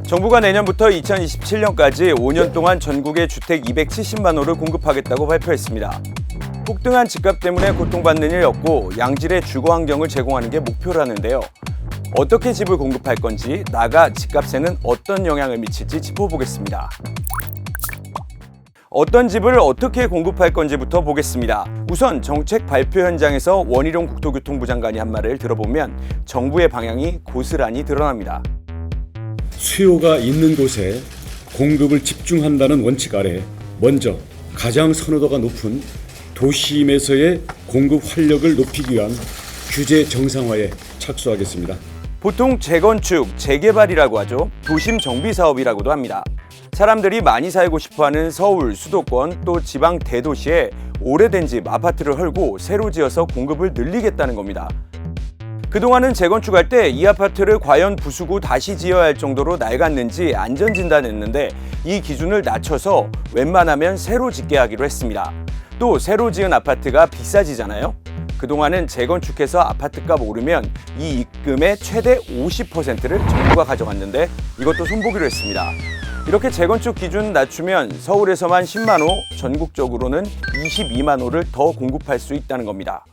정부가 내년부터 2027년까지 5년 동안 전국에 주택 270만 호를 공급하겠다고 발표했습니다. 폭등한 집값 때문에 고통받는 일 없고 양질의 주거 환경을 제공하는 게 목표라는데요. 어떻게 집을 공급할 건지, 나아가 집값에는 어떤 영향을 미칠지 짚어보겠습니다. 어떤 집을 어떻게 공급할 건지부터 보겠습니다. 우선 정책 발표 현장에서 원희룡 국토교통부 장관이 한 말을 들어보면 정부의 방향이 고스란히 드러납니다. 수요가 있는 곳에 공급을 집중한다는 원칙 아래 먼저 가장 선호도가 높은 도심에서의 공급 활력을 높이기 위한 규제 정상화에 착수하겠습니다. 보통 재건축, 재개발이라고 하죠. 도심 정비 사업이라고도 합니다. 사람들이 많이 살고 싶어하는 서울, 수도권, 또 지방 대도시에 오래된 집, 아파트를 헐고 새로 지어서 공급을 늘리겠다는 겁니다. 그동안은 재건축할 때 이 아파트를 과연 부수고 다시 지어야 할 정도로 낡았는지 안전진단했는데 이 기준을 낮춰서 웬만하면 새로 짓게 하기로 했습니다. 또 새로 지은 아파트가 비싸지잖아요. 그동안은 재건축해서 아파트값 오르면 이 입금의 최대 50%를 정부가 가져갔는데 이것도 손보기로 했습니다. 이렇게 재건축 기준 낮추면 서울에서만 10만 호, 전국적으로는 22만 호를 더 공급할 수 있다는 겁니다.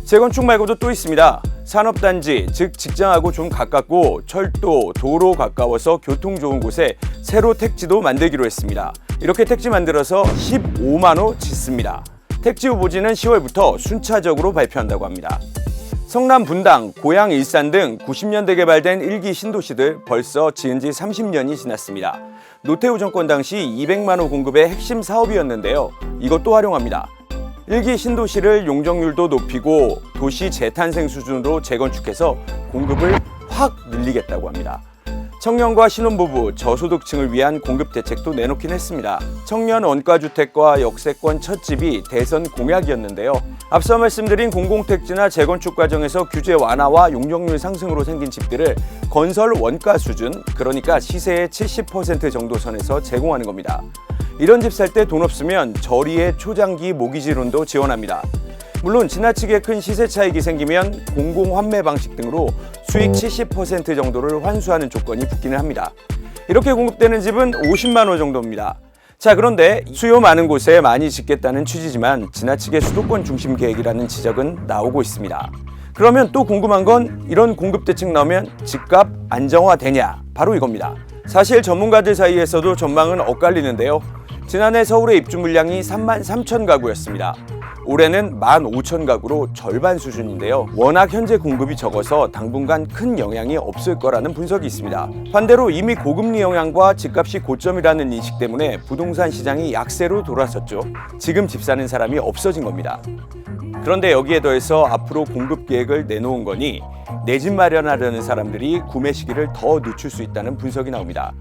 재건축 말고도 또 있습니다. 산업단지, 즉 직장하고 좀 가깝고 철도, 도로 가까워서 교통 좋은 곳에 새로 택지도 만들기로 했습니다. 이렇게 택지 만들어서 15만 호 짓습니다. 택지 후보지는 10월부터 순차적으로 발표한다고 합니다. 성남 분당, 고양 일산 등 90년대 개발된 1기 신도시들 벌써 지은 지 30년이 지났습니다. 노태우 정권 당시 200만 호 공급의 핵심 사업이었는데요. 이것도 활용합니다. 1기 신도시를 용적률도 높이고 도시 재탄생 수준으로 재건축해서 공급을 확 늘리겠다고 합니다. 청년과 신혼부부, 저소득층을 위한 공급 대책도 내놓긴 했습니다. 청년 원가주택과 역세권 첫집이 대선 공약이었는데요. 앞서 말씀드린 공공택지나 재건축 과정에서 규제 완화와 용적률 상승으로 생긴 집들을 건설 원가 수준, 그러니까 시세의 70% 정도 선에서 제공하는 겁니다. 이런 집 살 때 돈 없으면 저리의 초장기 모기지론도 지원합니다. 물론 지나치게 큰 시세 차익이 생기면 공공환매 방식 등으로 수익 70% 정도를 환수하는 조건이 붙기는 합니다. 이렇게 공급되는 집은 50만 호 정도입니다. 자, 그런데 수요 많은 곳에 많이 짓겠다는 취지지만 지나치게 수도권 중심 계획이라는 지적은 나오고 있습니다. 그러면 또 궁금한 건 이런 공급 대책 나오면 집값 안정화되냐? 바로 이겁니다. 사실 전문가들 사이에서도 전망은 엇갈리는데요. 지난해 서울의 입주 물량이 3만 3천 가구였습니다. 올해는 15,000 가구로 절반 수준인데요. 워낙 현재 공급이 적어서 당분간 큰 영향이 없을 거라는 분석이 있습니다. 반대로 이미 고금리 영향과 집값이 고점이라는 인식 때문에 부동산 시장이 약세로 돌아섰죠. 지금 집 사는 사람이 없어진 겁니다. 그런데 여기에 더해서 앞으로 공급 계획을 내놓은 거니 내 집 마련하려는 사람들이 구매 시기를 더 늦출 수 있다는 분석이 나옵니다.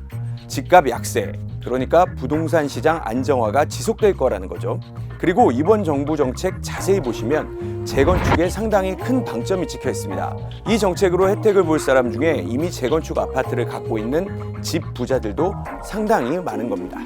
집값 약세, 그러니까 부동산 시장 안정화가 지속될 거라는 거죠. 그리고 이번 정부 정책 자세히 보시면 재건축에 상당히 큰 방점이 찍혀 있습니다. 이 정책으로 혜택을 볼 사람 중에 이미 재건축 아파트를 갖고 있는 집 부자들도 상당히 많은 겁니다.